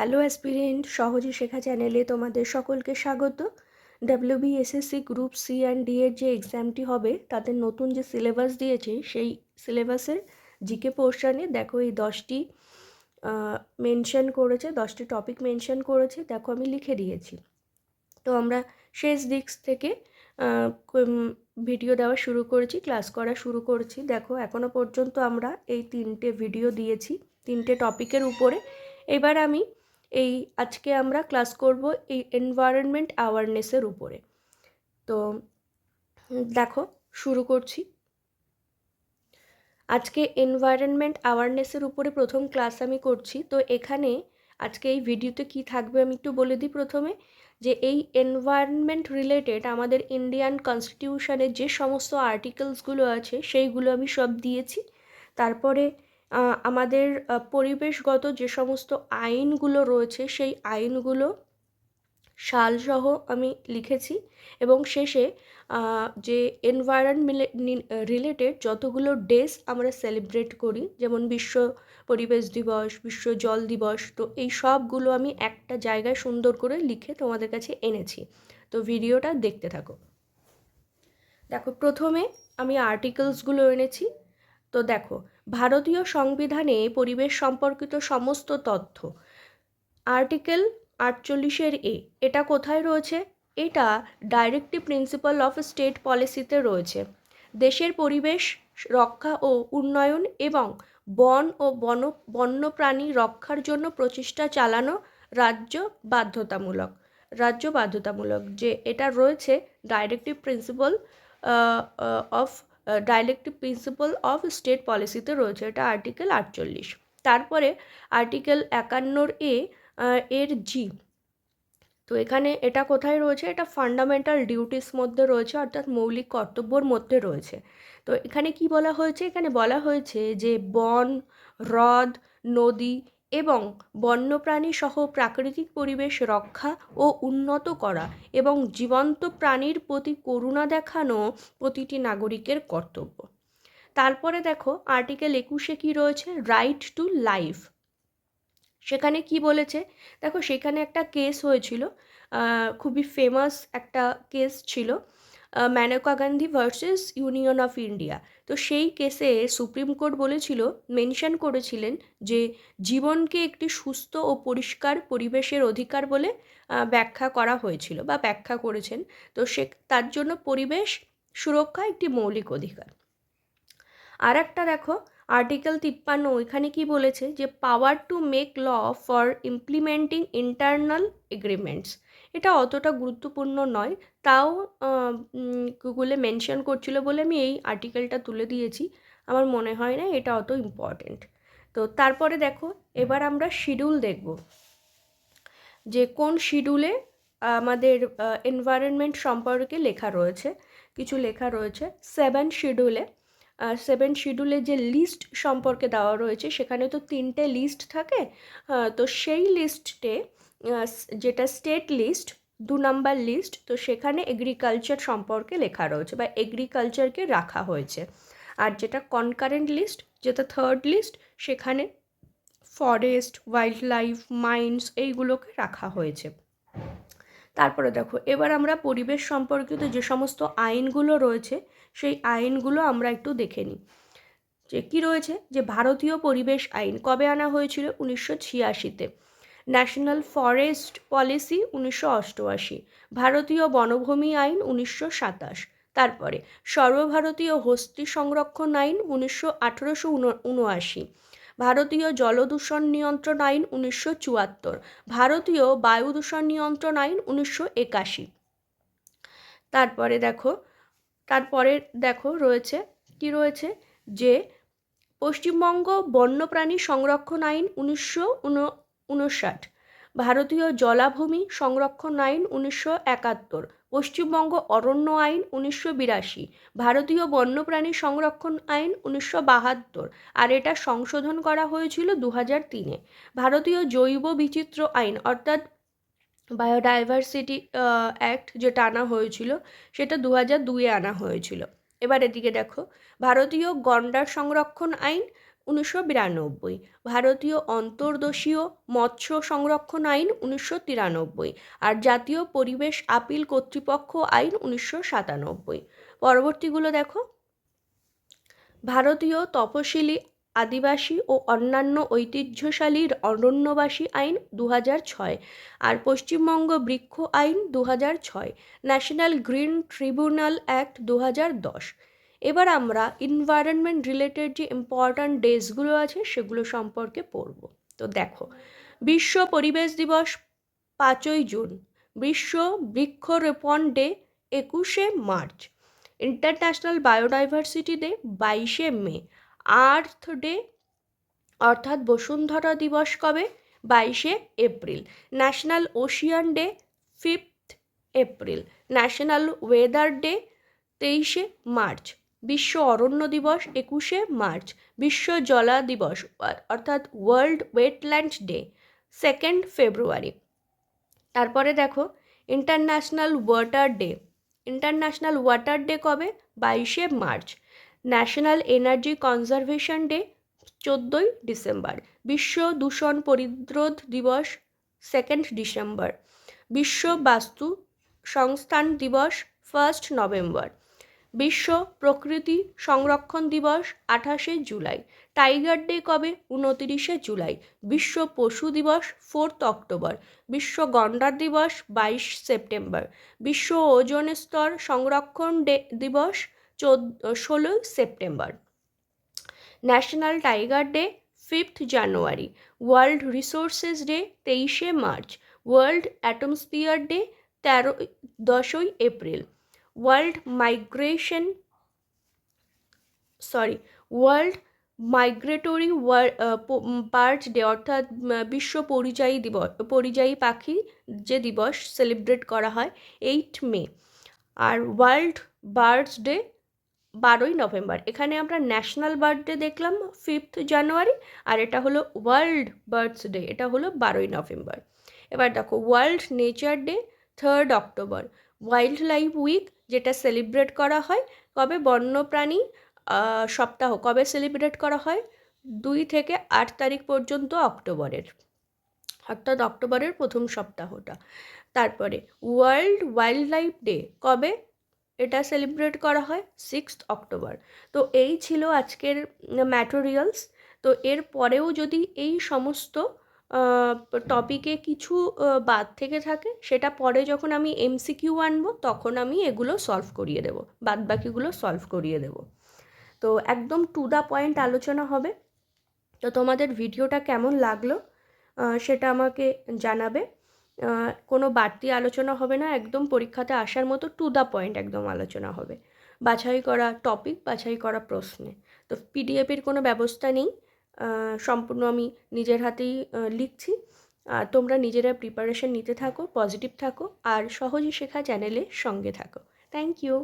Hello aspirant, সহজে শেখা চ্যানেলে তোমাদের সকলকে স্বাগত। WBSSC group C and D এর যে এক্সামটি হবে তাদের নতুন যে সিলেবাস দিয়েছে সেই সিলেবাসের জিকে পোর্শনে দেখো এই 10টি মেনশন করেছে, 10টি টপিক মেনশন করেছে, দেখো আমি লিখে দিয়েছি। তো আমরা শেষ দিক থেকে ভিডিও দেওয়া শুরু করেছি, ক্লাস করা শুরু করেছি। দেখো এখনো পর্যন্ত আমরা এই 3টে ভিডিও দিয়েছি 3টে টপিকের উপরে। এবার আমি আজকে আমরা ক্লাস করব এই এনভায়রনমেন্ট অ্যাওয়ারনেসের উপরে। তো দেখো শুরু করছি। আজকে এনভায়রনমেন্ট অ্যাওয়ারনেসের উপরে প্রথম ক্লাস আমি করছি। তো এখানে আজকে এই ভিডিওতে কি থাকবে আমি একটু বলে দিই প্রথমে, যে এই এনভায়রনমেন্ট রিলেটেড আমাদের ইন্ডিয়ান কনস্টিটিউশনে যে সমস্ত আর্টিকেলসগুলো আছে সেইগুলো আমি সব দিয়েছি। তারপরে আমাদের পরিবেশগত যে সমস্ত আইনগুলো রয়েছে সেই আইনগুলো সালসহ আমি লিখেছি। এবং শেষে যে এনভায়রনমেন্ট রিলেটেড যতগুলো ডেজ আমরা সেলিব্রেট করি, যেমন বিশ্ব পরিবেশ দিবস, বিশ্ব জল দিবস, তো এই সবগুলো আমি একটা জায়গায় সুন্দর করে লিখে তোমাদের কাছে এনেছি। তো ভিডিওটা দেখতে থাকো। দেখো প্রথমে আমি আর্টিকেলসগুলো এনেছি। তো দেখো, ভারতীয় সংবিধানে পরিবেশ সম্পর্কিত সমস্ত তথ্য, আর্টিকেল 48 এটা কোথায় রয়েছে? এটা ডাইরেক্টিভ প্রিন্সিপাল অফ স্টেট পলিসিতে রয়েছে। দেশের পরিবেশ রক্ষা ও উন্নয়ন এবং বন ও বন্যপ্রাণী রক্ষার জন্য প্রচেষ্টা চালানো রাজ্য বাধ্যতামূলক যে এটা রয়েছে ডাইরেক্টিভ প্রিন্সিপাল অফ স্টেট পলিসিতে রয়েছে, এটা আর্টিকেল 48। তারপরে আর্টিকেল 51 এর জি, তো এখানে এটা কোথায় রয়েছে? এটা ফান্ডামেন্টাল ডিউটিস মধ্যে রয়েছে, অর্থাৎ মৌলিক কর্তব্যর মধ্যে রয়েছে। তো এখানে কি বলা হয়েছে? এখানে বলা হয়েছে যে বন, হ্রদ, নদী এবং বন্যপ্রাণী সহ প্রাকৃতিক পরিবেশ রক্ষা ও উন্নত করা এবং জীবন্ত প্রাণীর প্রতি করুণা দেখানো প্রতিটি নাগরিকের কর্তব্য। তারপরে দেখো আর্টিকেল 21 কি রয়েছে? Right to life. সেখানে কি বলেছে? দেখো সেখানে একটা কেস হয়েছিল, খুবই ফেমাস একটা কেস ছিল, Maneka Gandhi versus Union of India. তো সেই কেসে সুপ্রিম কোর্ট মেনশন করেছিলেন যে জীবনকে একটি সুস্থ ও পরিষ্কার পরিবেশের অধিকার বলে ব্যাখ্যা করা হয়েছিল বা ব্যাখ্যা করেছেন। তো তার জন্য পরিবেশ সুরক্ষা একটি মৌলিক অধিকার। আর একটা দেখো আর্টিকেল 53, এখানে কি বলেছে? যে power to make law for implementing internal agreements. এটা অতটা গুরুত্বপূর্ণ নয়, তাও গুগলে মেনশন করছিল বলে আমি এই আর্টিকেলটা তুলে দিয়েছি। আমার মনে হয় না এটা অত ইম্পর্টেন্ট। তো তারপরে দেখো এবার আমরা শিডিউল দেখব, যে কোন শিডিউলে আমাদের এনভায়রনমেন্ট সম্পর্কে লেখা রয়েছে। কিছু লেখা রয়েছে 7 শিডিউলে যে লিস্ট সম্পর্কে দেওয়া রয়েছে, সেখানে তো 3টে লিস্ট থাকে। তো সেই লিস্টে যেটা স্টেট লিস্ট, 2 নাম্বার লিস্ট, তো সেখানে এগ্রিকালচার সম্পর্কে লেখা রয়েছে বা এগ্রিকালচারকে রাখা হয়েছে। আর যেটা কনকারেন্ট লিস্ট, যেটা 3rd লিস্ট, সেখানে ফরেস্ট, ওয়াইল্ড লাইফ, মাইন্স এইগুলোকে রাখা হয়েছে। তারপরে দেখো এবার আমরা পরিবেশ সম্পর্কিত যে সমস্ত আইনগুলো রয়েছে সেই আইনগুলো আমরা একটু দেখে নিই। যে কী রয়েছে? যে ভারতীয় পরিবেশ আইন কবে আনা হয়েছিল? 1986-তে। National forest policy 1988। ভারতীয় বনভূমি আইন 1927। তারপরে সর্বভারতীয় হস্তি সংরক্ষণ আইন 1879। ভারতীয় জলদূষণ নিয়ন্ত্রণ আইন 1974। ভারতীয় বায়ু দূষণ নিয়ন্ত্রণ আইন 1981। তারপরে দেখো রয়েছে কি রয়েছে? যে পশ্চিমবঙ্গ বন্যপ্রাণী সংরক্ষণ আইন 1959। ভারতীয় জলাভূমি সংরক্ষণ আইন 1971। পশ্চিমবঙ্গ অরণ্য আইন 1982। ভারতীয় বন্যপ্রাণী সংরক্ষণ আইন 1972, আর এটা সংশোধন করা হয়েছিল 2003-এ। ভারতীয় জৈব বিচিত্র আইন অর্থাৎ বায়োডাইভার্সিটি অ্যাক্ট যেটা আনা হয়েছিল সেটা 2002-এ আনা হয়েছিল। এবার এদিকে দেখো ভারতীয় গন্ডার সংরক্ষণ আইন 1992, ভারতীয় অন্তর্দেশীয় মৎস্য সংরক্ষণ আইন 1993, আর জাতীয় পরিবেশ আপিল কর্তৃপক্ষ আইন 1997। পরবর্তীগুলো দেখো, ভারতীয় তপশিলি আদিবাসী ও অন্যান্য ঐতিহ্যশালী অরণ্যবাসী আইন 2006, আর পশ্চিমবঙ্গ বৃক্ষ আইন 2006, ন্যাশনাল গ্রিন ট্রিব্যুনাল অ্যাক্ট 2010। এবার আমরা এনভায়রনমেন্ট রিলেটেড যে ইম্পর্ট্যান্ট ডেজগুলো আছে সেগুলো সম্পর্কে পড়ব। তো দেখো, বিশ্ব পরিবেশ দিবস 5ই জুন, বিশ্ব বৃক্ষরোপণ ডে 21শে মার্চ, ইন্টারন্যাশনাল বায়োডাইভার্সিটি ডে 22শে মে, আর্থ ডে অর্থাৎ বসুন্ধরা দিবস কবে? 22শে এপ্রিল, ন্যাশনাল ওশিয়ান ডে 5th এপ্রিল, ন্যাশনাল ওয়েদার ডে 23শে মার্চ, বিশ্ব অরণ্য দিবস 21শে মার্চ, বিশ্ব জলা দিবস অর্থাৎ ওয়ার্ল্ড ওয়েটল্যান্ড ডে 2nd ফেব্রুয়ারি। তারপরে দেখো, international water day, international water day কবে? 22শে মার্চ, ন্যাশনাল এনার্জি কনজারভেশন ডে 14ই ডিসেম্বর, বিশ্ব দূষণ পরিরোধ দিবস 2nd ডিসেম্বর, বিশ্ব বাস্তু সংস্থান দিবস 1st নভেম্বর, বিশ্ব প্রকৃতি সংরক্ষণ দিবস 28শে জুলাই, টাইগার ডে কবে? 29শে জুলাই, বিশ্ব পশু দিবস 4th অক্টোবর, বিশ্ব গন্ডার দিবস 22 সেপ্টেম্বর, বিশ্ব ওজোন স্তর সংরক্ষণ দিবস 16 সেপ্টেম্বর, ন্যাশনাল টাইগার ডে 5th জানুয়ারি, ওয়ার্ল্ড রিসোর্সেস ডে 23শে মার্চ, ওয়ার্ল্ড অ্যাটমস্ফিয়ার ডে 10ই এপ্রিল, ওয়ার্ল্ড মাইগ্রেটরি বার্ড ডে অর্থাৎ বিশ্ব পরিযায়ী পাখি যে দিবস সেলিব্রেট করা হয় 8 মে, আর ওয়ার্ল্ড বার্ডস ডে 12ই নভেম্বর। এখানে আমরা ন্যাশনাল বার্ড ডে দেখলাম 5th জানুয়ারি, আর এটা হলো ওয়ার্ল্ড বার্ডস ডে, এটা হলো 12ই নভেম্বর। এবার দেখো, world nature day 3rd October, wildlife week যেটা সেলিব্রেট করা হয় কবে? বন্যপ্রাণী সপ্তাহ কবে সেলিব্রেট করা হয়? 2 থেকে 8 তারিখ পর্যন্ত অক্টোবরের, অর্থাৎ অক্টোবরের প্রথম সপ্তাহটা। তারপরে ওয়ার্ল্ড ওয়াইল্ড লাইফ ডে কবে? এটা সেলিব্রেট করা হয় 6th অক্টোবর। তো এই ছিল আজকের ম্যাটেরিয়ালস। তো এর পরেও যদি এই সমস্ত টপিকে কিছু বাদ থেকে থাকে, সেটা পরে যখন আমি এমসিকিউ আনবো তখন আমি এগুলো সলভ করিয়ে দেবো, বাদ বাকিগুলো সলভ করিয়ে দেবো। তো একদম টু দ্য পয়েন্ট আলোচনা হবে। তো তোমাদের ভিডিওটা কেমন লাগলো সেটা আমাকে জানাবে। কোনো বাড়তি আলোচনা হবে না, একদম পরীক্ষাতে আসার মতো টু দ্য পয়েন্ট একদম আলোচনা হবে, বাছাই করা টপিক, বাছাই করা প্রশ্নে। তো পিডিএফের কোনো ব্যবস্থা নেই, সম্পূর্ণ আমি নিজের হাতেই লিখছি। তোমরা নিজেরা প্রিপারেশন নিতে থাকো, পজিটিভ থাকো, আর সহজে শেখা চ্যানেলের সঙ্গে থাকো। Thank you.